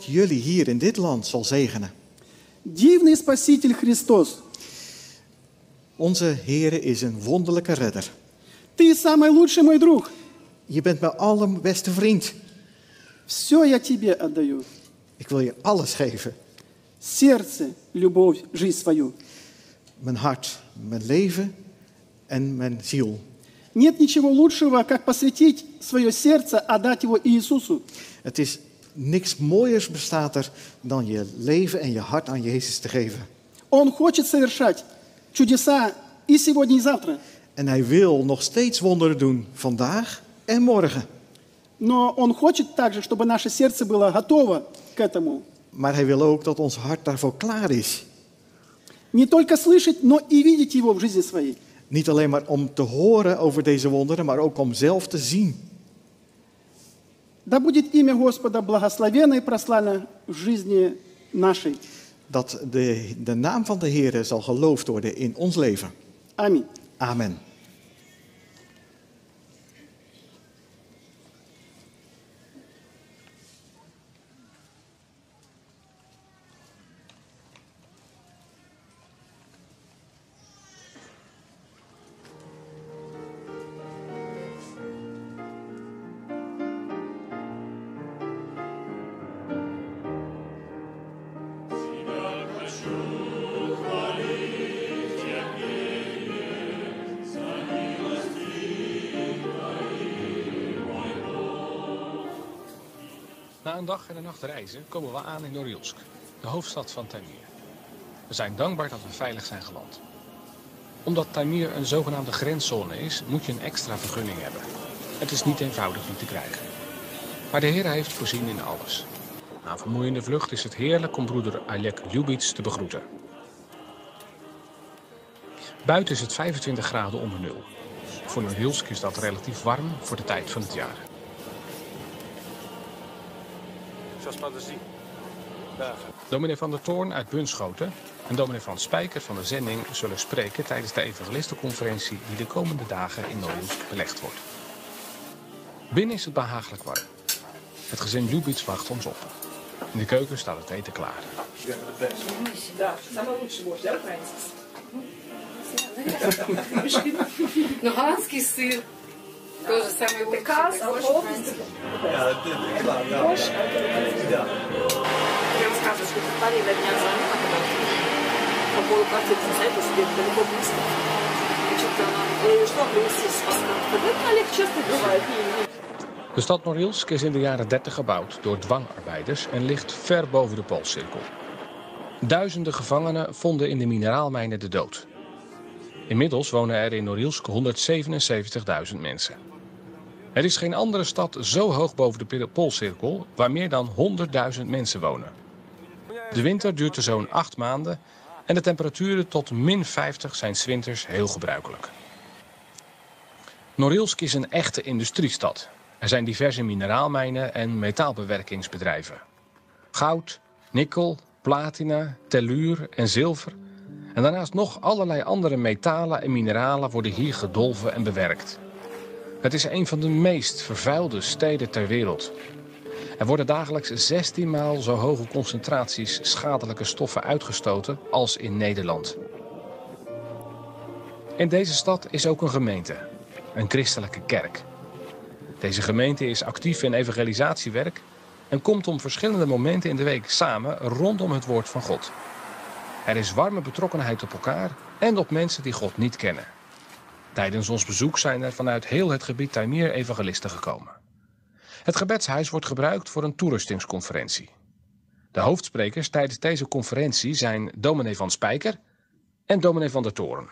jullie hier in dit land zal zegenen. Дивный Спаситель Христос. Onze Heere is een wonderlijke redder. Ты самый лучший мой друг. Je bent mijn allerbeste vriend. Все я тебе отдаю. Ik wil je alles geven. Сердце, любовь, жизнь свою. Mijn hart, mijn leven en mijn ziel. Нет ничего лучшего, как посвятить свое сердце, отдать его Иисусу. Het is niks mooiers bestaat er dan je leven en je hart aan Jezus te geven. Он хочет совершать чудеса и сегодня, и завтра. En hij wil nog steeds wonderen doen vandaag en morgen. Но Он хочет также, чтобы наше сердце было готово к этому. Maar hij wil ook dat ons hart daarvoor klaar is. Не только слышать, но и видеть Его в жизни своей. Niet alleen maar om te horen over deze wonderen, maar ook om zelf te zien. Да будет имя Господа благословенно и прославлено в жизни нашей. Dat de naam van de Heer zal geloofd worden in ons leven. Аминь. Amen. Na een dag en een nacht reizen komen we aan in Norilsk, de hoofdstad van Taimyr. We zijn dankbaar dat we veilig zijn geland. Omdat Taimyr een zogenaamde grenszone is, moet je een extra vergunning hebben. Het is niet eenvoudig die te krijgen. Maar de Heer heeft voorzien in alles. Na een vermoeiende vlucht is het heerlijk om broeder Oleg Ljubits te begroeten. Buiten is het 25 graden onder nul. Voor Norilsk is dat relatief warm voor de tijd van het jaar. Dominee van der Toorn uit Bunschoten en dominee van Spijker van de Zending zullen spreken tijdens de evangelistenconferentie die de komende dagen in Norilsk belegd wordt. Binnen is het behagelijk warm. Het gezin Ljubits wacht ons op. In de keuken staat het eten klaar. Голландский сыр. Тоже самый лучший. Я рассказываю, что это половина дня звонила, когда по поводу квартиры советую, что это далеко близко. И что-то она, я говорю, что привезти с Москвы? Да, Олег часто бывает. De stad Norilsk is in de jaren 30 gebouwd door dwangarbeiders en ligt ver boven de Poolcirkel. Duizenden gevangenen vonden in de mineraalmijnen de dood. Inmiddels wonen er in Norilsk 177.000 mensen. Er is geen andere stad zo hoog boven de Poolcirkel waar meer dan 100.000 mensen wonen. De winter duurt er zo'n 8 maanden en de temperaturen tot -50 zijn 's winters heel gebruikelijk. Norilsk is een echte industriestad. Er zijn diverse mineraalmijnen en metaalbewerkingsbedrijven. Goud, nikkel, platina, telluur en zilver. En daarnaast nog allerlei andere metalen en mineralen worden hier gedolven en bewerkt. Het is een van de meest vervuilde steden ter wereld. Er worden dagelijks 16 maal zo hoge concentraties schadelijke stoffen uitgestoten als in Nederland. In deze stad is ook een gemeente, een christelijke kerk. Deze gemeente is actief in evangelisatiewerk en komt om verschillende momenten in de week samen rondom het woord van God. Er is warme betrokkenheid op elkaar en op mensen die God niet kennen. Tijdens ons bezoek zijn er vanuit heel het gebied Taimyr evangelisten gekomen. Het gebedshuis wordt gebruikt voor een toerustingsconferentie. De hoofdsprekers tijdens deze conferentie zijn dominee van Spijker en dominee van der Toorn.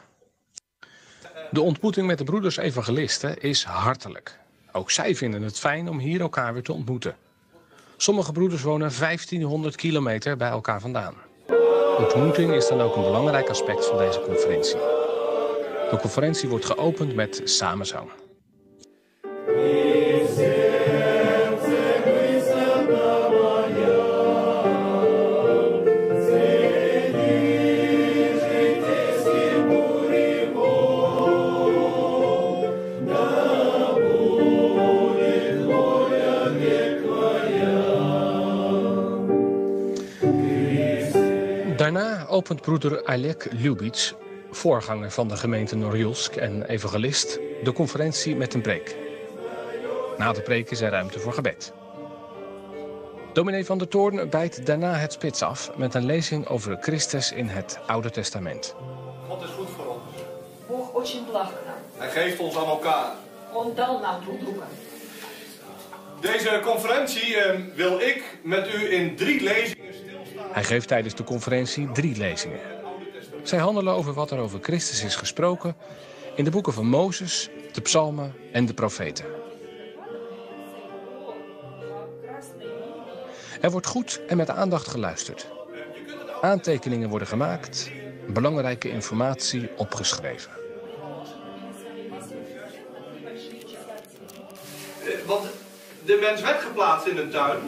De ontmoeting met de broeders evangelisten is hartelijk. Ook zij vinden het fijn om hier elkaar weer te ontmoeten. Sommige broeders wonen 1500 kilometer bij elkaar vandaan. Ontmoeting is dan ook een belangrijk aspect van deze conferentie. De conferentie wordt geopend met samenzang. Daarna opent broeder Oleg Ljubich, voorganger van de gemeente Norilsk en evangelist, de conferentie met een preek. Na de preek is er ruimte voor gebed. Dominee van der Toorn bijt daarna het spits af met een lezing over Christus in het Oude Testament. God is goed voor ons. Бог очень благ к нам. Hij geeft ons aan elkaar. Он дал нам друг друга. Deze conferentie wil ik met u in 3 lezingen stilstaan. Hij geeft tijdens de conferentie 3 lezingen. Zij handelen over wat er over Christus is gesproken in de boeken van Mozes, de psalmen en de profeten. Er wordt goed en met aandacht geluisterd. Aantekeningen worden gemaakt, belangrijke informatie opgeschreven. Want de mens werd geplaatst in een tuin.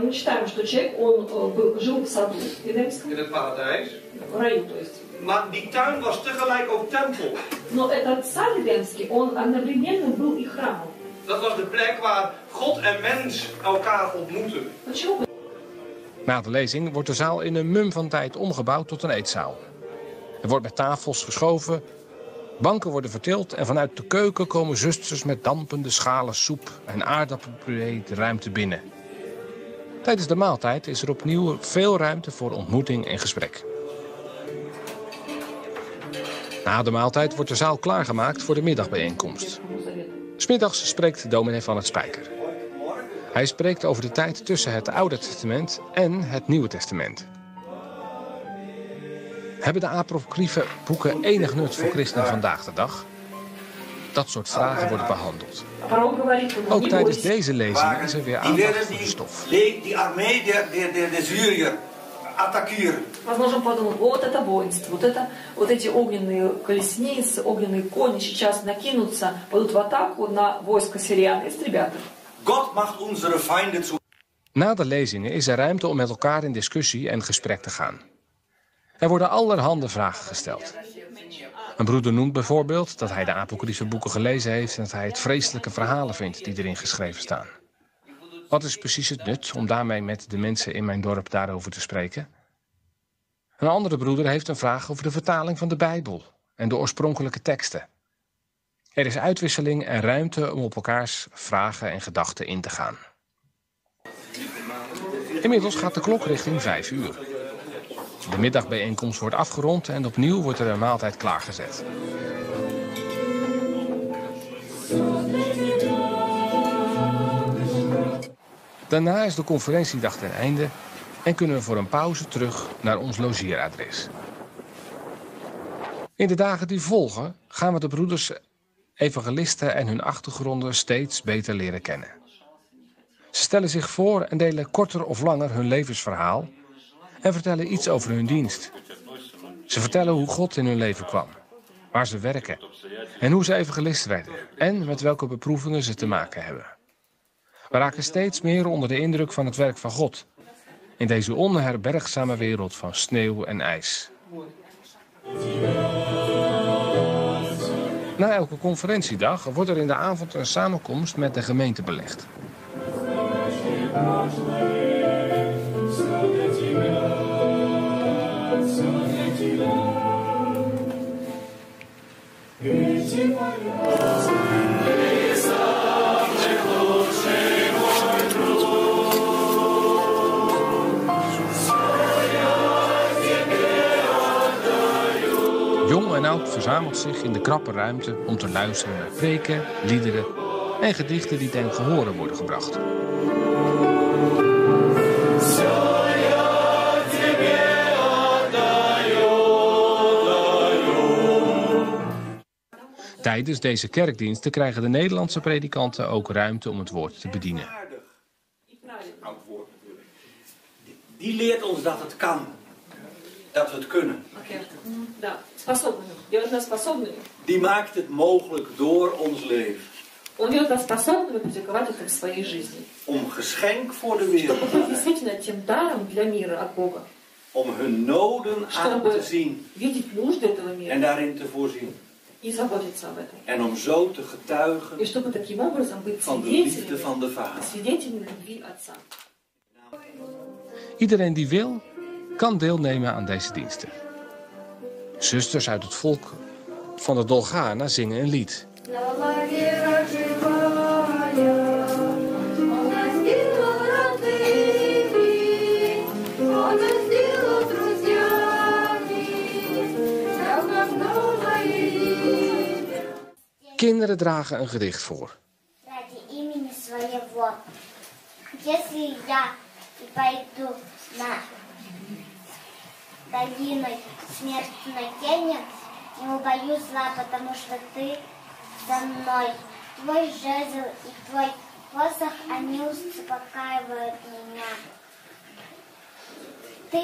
Мы читаем, что человек, он жил в саду Эдемском, In het paradijs. в раю, то есть. Maar die tuin was tegelijk ook tempel. Но этот сад Эдемский, он одновременно был и храмом. Dat was de plek waar God en mens elkaar ontmoeten. Почему? Na de lezing wordt de zaal in een mum van tijd omgebouwd tot een eetzaal. Er wordt met tafels geschoven, banken worden vertild en vanuit de keuken komen zusters met dampende schalen soep en aardappelpuree de ruimte binnen. Tijdens de maaltijd is er opnieuw veel ruimte voor ontmoeting en gesprek. Na de maaltijd wordt de zaal klaargemaakt voor de middagbijeenkomst. 'S Middags spreekt dominee van het Spijker. Hij spreekt over de tijd tussen het Oude Testament en het Nieuwe Testament. Hebben de apocryfe boeken enig nut voor christenen vandaag de dag? Dat soort vragen worden behandeld. Ook tijdens deze lezing is er weer aandacht voor de stof. Die armee de Syriër attackeren. Возможно, подумал, вот это воинство, вот эти огненные колесницы, огненные кони сейчас накинутся, пойдут в атаку на войско сириян и истребят их. God macht unsere Feinde zu. Na de lezingen is er ruimte om met elkaar in discussie en gesprek te gaan. Er worden allerhande vragen gesteld. Een broeder noemt bijvoorbeeld dat hij de apocryfe boeken gelezen heeft en dat hij het vreselijke verhalen vindt die erin geschreven staan. Wat is precies het nut om daarmee met de mensen in mijn dorp daarover te spreken? Een andere broeder heeft een vraag over de vertaling van de Bijbel en de oorspronkelijke teksten. Er is uitwisseling en ruimte om op elkaars vragen en gedachten in te gaan. Inmiddels gaat de klok richting 5 uur. De middagbijeenkomst wordt afgerond en opnieuw wordt er een maaltijd klaargezet. Daarna is de conferentiedag ten einde en kunnen we voor een pauze terug naar ons logeeradres. In de dagen die volgen gaan we de broeders, evangelisten en hun achtergronden steeds beter leren kennen. Ze stellen zich voor en delen korter of langer hun levensverhaal en vertellen iets over hun dienst. Ze vertellen hoe God in hun leven kwam, waar ze werken en hoe ze evangelist werden en met welke beproevingen ze te maken hebben. We raken steeds meer onder de indruk van het werk van God in deze onherbergzame wereld van sneeuw en ijs. Na elke conferentiedag wordt er in de avond een samenkomst met de gemeente belegd. Jong en oud verzamelt zich in de krappe ruimte om te luisteren naar preken, liederen en gedichten die ten gehore worden gebracht. Tijdens deze kerkdiensten krijgen de Nederlandse predikanten ook ruimte om het woord te bedienen. Die leert ons dat het kan. Dat we het kunnen. Die maakt het mogelijk door ons leven. Om geschenk voor de wereld te zijn. Om hun noden aan te zien. En daarin te voorzien. En om zo te getuigen van de liefde van de Vader. Iedereen die wil, kan deelnemen aan deze diensten. Zusters uit het volk van de Dolgana zingen een lied. Kinderen dragen een gedicht voor. Если я пойду на долиной смертной тени, не убоюсь зла, потому что ты со мной. Твой жезл и твой посох, они успокаивают меня. Ты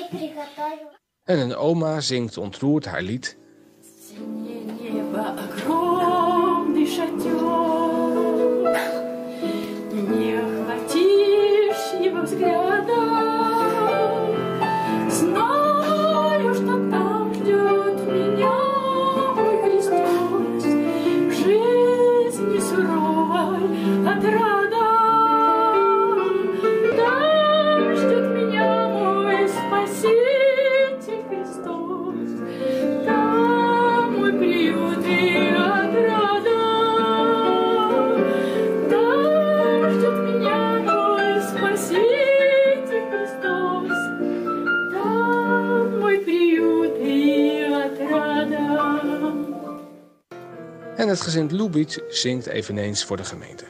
приготовил... En een oma zingt ontroerd haar lied. Не хватишь его взгляда, знаю, что там ждет меня мой Христос, в жизни суровой отрада. Там ждет меня мой Спаситель Христос, там мой приют и отрада. En het gezin Lubitsch zingt eveneens voor de gemeente.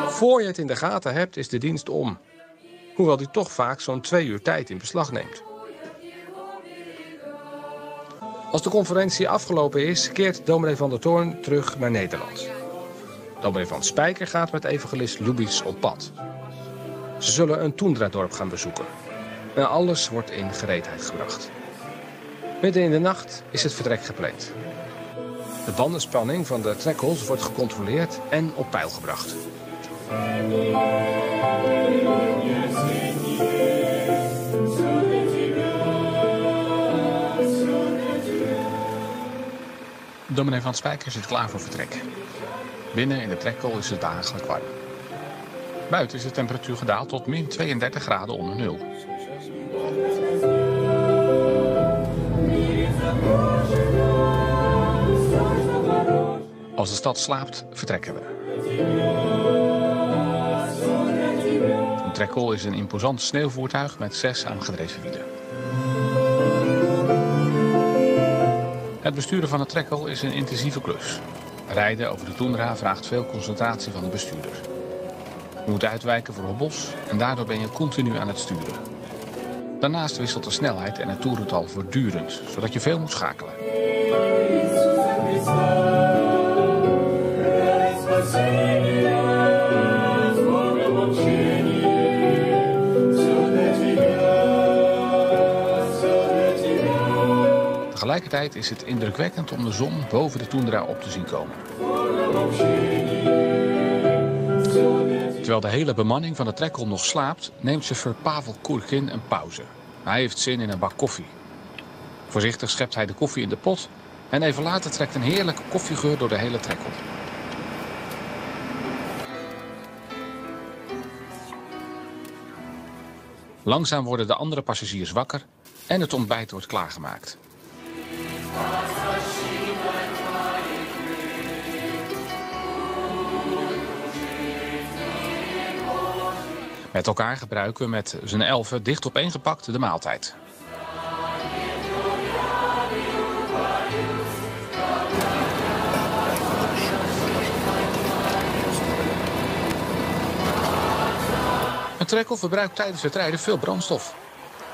Voor je het in de gaten hebt, is de dienst om. Hoewel die toch vaak zo'n 2 uur tijd in beslag neemt. Als de conferentie afgelopen is, keert dominee van der Toorn terug naar Nederland. Dominee van Spijker gaat met evangelist Lubitsch op pad. Ze zullen een toendradorp gaan bezoeken. En alles wordt in gereedheid gebracht. Midden in de nacht is het vertrek gepland. De bandenspanning van de trekkels wordt gecontroleerd en op peil gebracht. Dominee van Spijker zit klaar voor vertrek. Binnen in de trekkel is het behagelijk warm. Buiten is de temperatuur gedaald tot min 32 graden onder nul. Als de stad slaapt, vertrekken we. Een trekkel is een imposant sneeuwvoertuig met 6 aangedreven wielen. Het besturen van een trekkel is een intensieve klus. Rijden over de toendra vraagt veel concentratie van de bestuurder. Je moet uitwijken voor hobbels en daardoor ben je continu aan het sturen. Daarnaast wisselt de snelheid en het toerental voortdurend, zodat je veel moet schakelen. Tegelijkertijd is het indrukwekkend om de zon boven de toendra op te zien komen. Terwijl de hele bemanning van de trekkel nog slaapt, neemt chauffeur Pavel Kurkin een pauze. Hij heeft zin in een bak koffie. Voorzichtig schept hij de koffie in de pot en even later trekt een heerlijke koffiegeur door de hele trekkel. Langzaam worden de andere passagiers wakker en het ontbijt wordt klaargemaakt. Met elkaar gebruiken we met z'n 11 dicht opeengepakt de maaltijd. Een trekkel verbruikt tijdens het rijden veel brandstof.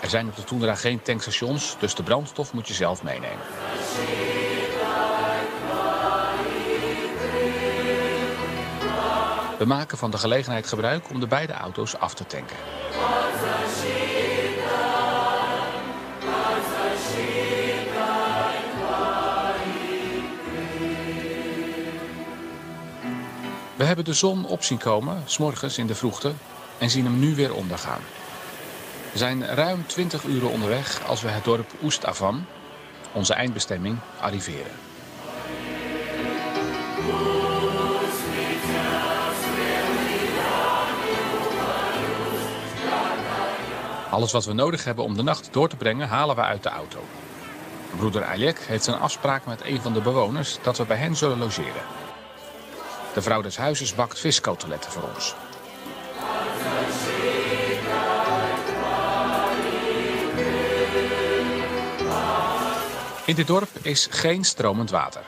Er zijn op de toendra geen tankstations, dus de brandstof moet je zelf meenemen. We maken van de gelegenheid gebruik om de beide auto's af te tanken. We hebben de zon op zien komen, 's morgens in de vroegte, en zien hem nu weer ondergaan. We zijn ruim 20 uren onderweg als we het dorp Oest-Avan, onze eindbestemming, arriveren. Alles wat we nodig hebben om de nacht door te brengen, halen we uit de auto. Broeder Alek heeft een afspraak met een van de bewoners dat we bij hen zullen logeren. De vrouw des huizes bakt viskoteletten voor ons. In dit dorp is geen stromend water.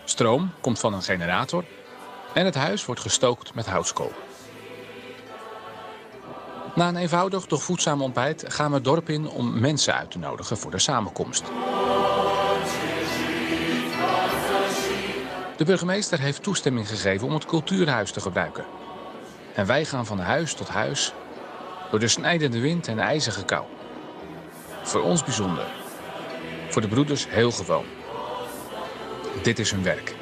Stroom komt van een generator en het huis wordt gestookt met houtskool. Na een eenvoudig, doch voedzaam ontbijt gaan we het dorp in om mensen uit te nodigen voor de samenkomst. De burgemeester heeft toestemming gegeven om het cultuurhuis te gebruiken. En wij gaan van huis tot huis door de snijdende wind en de ijzige kou. Voor ons bijzonder. Voor de broeders heel gewoon. Dit is hun werk.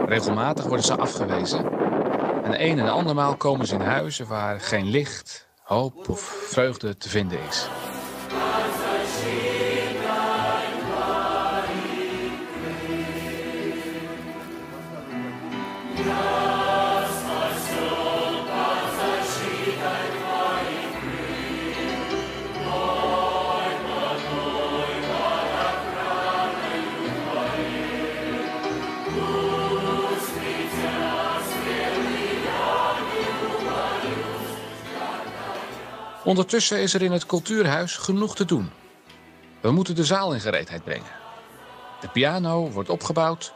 Regelmatig worden ze afgewezen. En een en andermaal komen ze in huizen waar geen licht, hoop of vreugde te vinden is. Ondertussen is er in het cultuurhuis genoeg te doen. We moeten de zaal in gereedheid brengen. De piano wordt opgebouwd,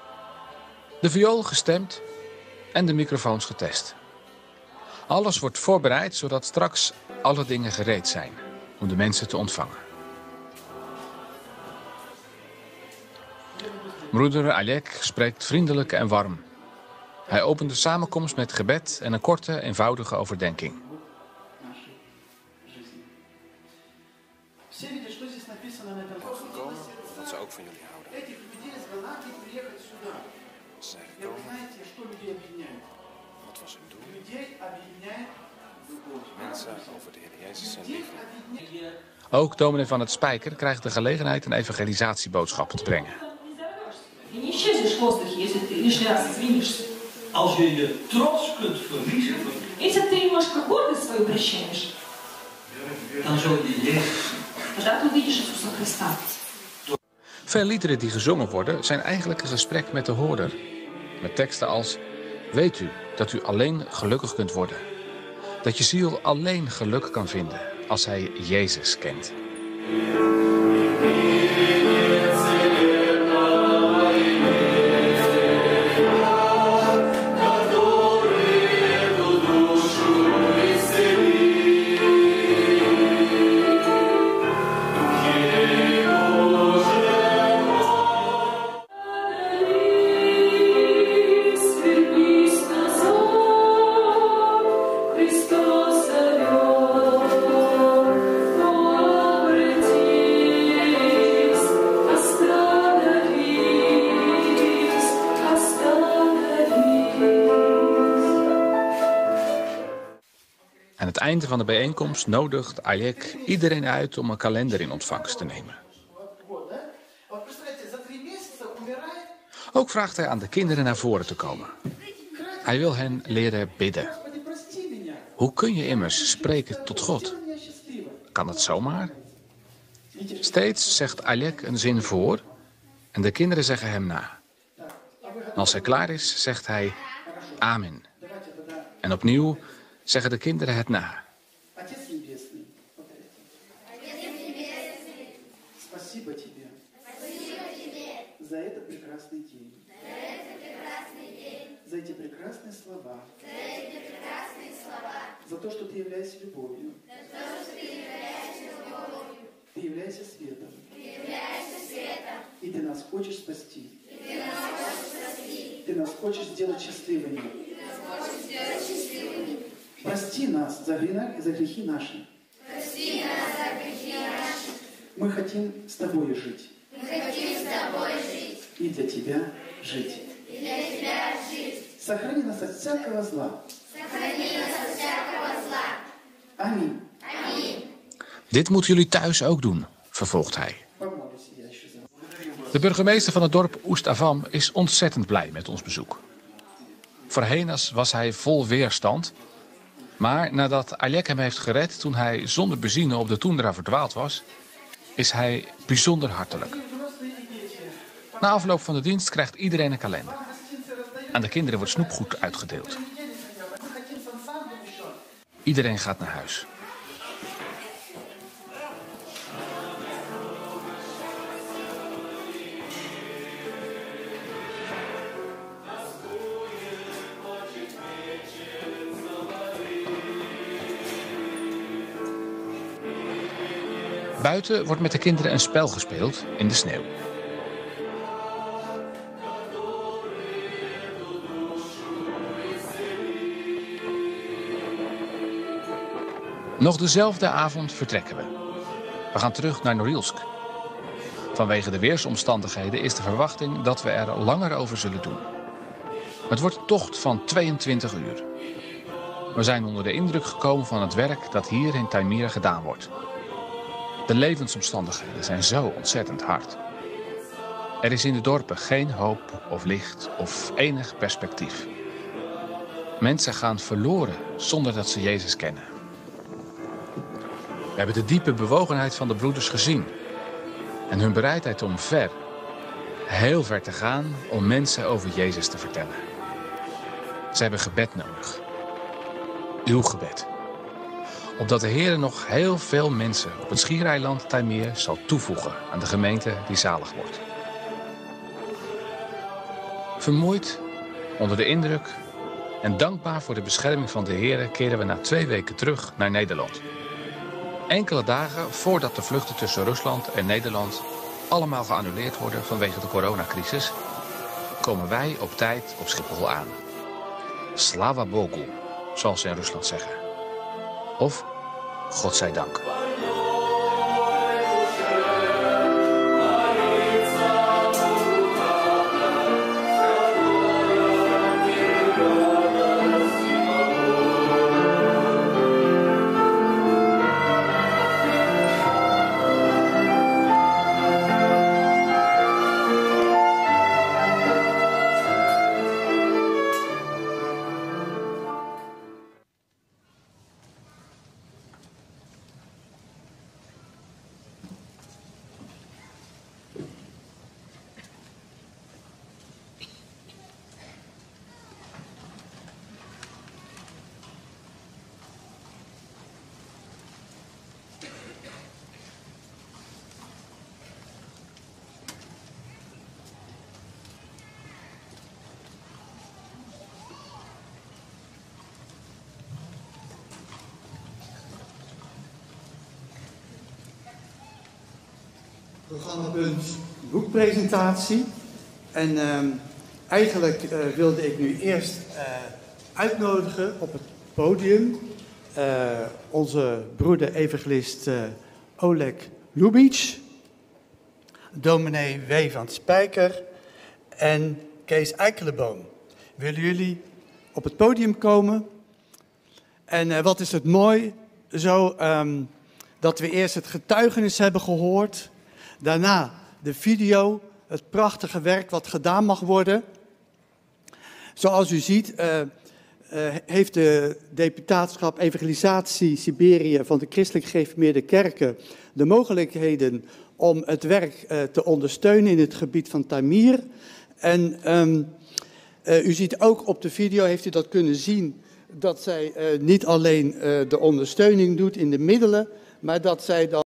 de viool gestemd en de microfoons getest. Alles wordt voorbereid zodat straks alle dingen gereed zijn om de mensen te ontvangen. Broeder Alek spreekt vriendelijk en warm. Hij opent de samenkomst met gebed en een korte, eenvoudige overdenking. Dat ze ook van jullie houden. Ze zijn gekomen. Wat was hun doel? Mensen over de Heer Jezus zijn liefde. Ook dominee van het Spijker krijgt de gelegenheid een evangelisatieboodschap te brengen. Als je je trots kunt verliezen, dan zul je Jezus. Veel liederen die gezongen worden zijn eigenlijk een gesprek met de hoorder. Met teksten als: weet u dat u alleen gelukkig kunt worden. Dat je ziel alleen geluk kan vinden als hij Jezus kent. Aan het einde van de bijeenkomst nodigt Alek iedereen uit om een kalender in ontvangst te nemen. Ook vraagt hij aan de kinderen naar voren te komen. Hij wil hen leren bidden. Hoe kun je immers spreken tot God? Kan het zomaar? Steeds zegt Alek een zin voor en de kinderen zeggen hem na. En als hij klaar is, zegt hij amen. En opnieuw zeggen de kinderen het na. За то, что ты являешься любовью. Ты являешься светом. И ты нас хочешь спасти. Ты нас хочешь сделать счастливыми. Прости нас за грехи наши. Мы хотим с тобой жить. И для тебя жить. Сохрани нас от всякого зла. Аминь. Dit moeten jullie thuis ook doen, vervolgt hij. De burgemeester van het dorp Oest-Avam is ontzettend blij met ons bezoek. Voorheen was hij vol weerstand. Maar nadat Alek hem heeft gered toen hij zonder benzine op de toendra verdwaald was, is hij bijzonder hartelijk. Na afloop van de dienst krijgt iedereen een kalender. Aan de kinderen wordt snoepgoed uitgedeeld. Iedereen gaat naar huis. Buiten wordt met de kinderen een spel gespeeld in de sneeuw. Nog dezelfde avond vertrekken we. We gaan terug naar Norilsk. Vanwege de weersomstandigheden is de verwachting dat we er langer over zullen doen. Het wordt een tocht van 22 uur. We zijn onder de indruk gekomen van het werk dat hier in Taimyr gedaan wordt. De levensomstandigheden zijn zo ontzettend hard. Er is in de dorpen geen hoop of licht of enig perspectief. Mensen gaan verloren zonder dat ze Jezus kennen. We hebben de diepe bewogenheid van de broeders gezien. En hun bereidheid om heel ver te gaan om mensen over Jezus te vertellen. Ze hebben gebed nodig. Uw gebed. Opdat de Heer nog heel veel mensen op het schiereiland Taimyr zal toevoegen aan de gemeente die zalig wordt. Vermoeid, onder de indruk en dankbaar voor de bescherming van de Heer keren we na 2 weken terug naar Nederland. Enkele dagen voordat de vluchten tussen Rusland en Nederland allemaal geannuleerd worden vanwege de coronacrisis, komen wij op tijd op Schiphol aan. Slava Bogu, zoals ze in Rusland zeggen. Of God zij dank. Programmapunt boekpresentatie. En eigenlijk wilde ik nu eerst uitnodigen op het podium onze broeder evangelist Oleg Lubitsch, dominee W. van Spijker en Kees Eikelenboom. Willen jullie op het podium komen? En wat is het mooi, zo dat we eerst het getuigenis hebben gehoord. Daarna de video, het prachtige werk wat gedaan mag worden. Zoals u ziet heeft de deputaatschap Evangelisatie Siberië van de Christelijk Gereformeerde Kerken de mogelijkheden om het werk te ondersteunen in het gebied van Taimyr. En u ziet ook op de video, heeft u dat kunnen zien, dat zij niet alleen de ondersteuning doet in de middelen, maar dat zij dan